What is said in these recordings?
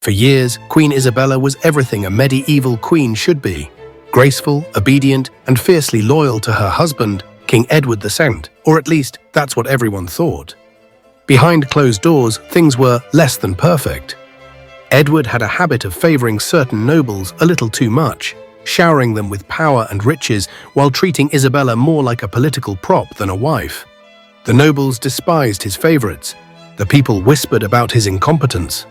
For years, Queen Isabella was everything a medieval queen should be: graceful, obedient, and fiercely loyal to her husband, King Edward II, or at least that's what everyone thought. Behind closed doors, things were less than perfect. Edward had a habit of favoring certain nobles a little too much, showering them with power and riches while treating Isabella more like a political prop than a wife. The nobles despised his favorites. The people whispered about his incompetence.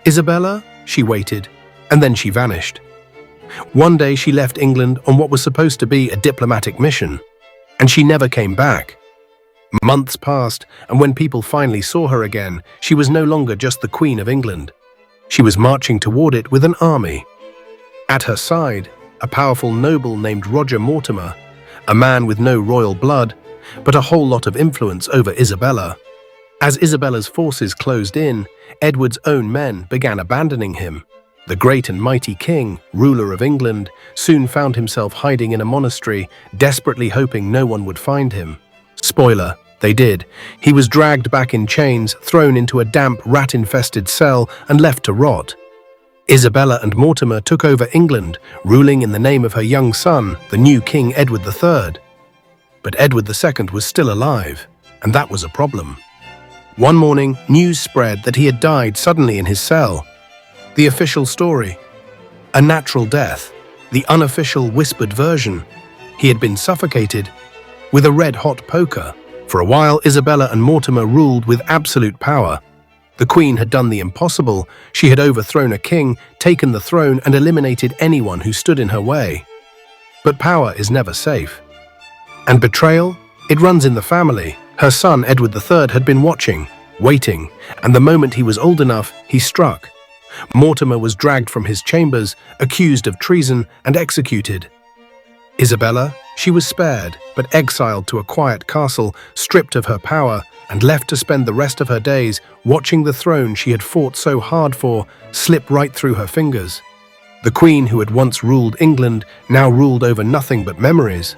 Isabella? She waited, and then she vanished. One day she left England on what was supposed to be a diplomatic mission, and she never came back. Months passed, and when people finally saw her again, she was no longer just the Queen of England. She was marching toward it with an army. At her side, a powerful noble named Roger Mortimer, a man with no royal blood, but a whole lot of influence over Isabella. As Isabella's forces closed in, Edward's own men began abandoning him. The great and mighty king, ruler of England, soon found himself hiding in a monastery, desperately hoping no one would find him. Spoiler, they did. He was dragged back in chains, thrown into a damp, rat-infested cell, and left to rot. Isabella and Mortimer took over England, ruling in the name of her young son, the new King Edward III. But Edward II was still alive, and that was a problem. One morning, news spread that he had died suddenly in his cell. The official story: a natural death. The unofficial whispered version: he had been suffocated with a red-hot poker. For a while, Isabella and Mortimer ruled with absolute power. The Queen had done the impossible. She had overthrown a king, taken the throne, and eliminated anyone who stood in her way. But power is never safe. And betrayal? It runs in the family. Her son, Edward III, had been watching, waiting, and the moment he was old enough, he struck. Mortimer was dragged from his chambers, accused of treason, and executed. Isabella? She was spared, but exiled to a quiet castle, stripped of her power, and left to spend the rest of her days watching the throne she had fought so hard for slip right through her fingers. The Queen who had once ruled England now ruled over nothing but memories.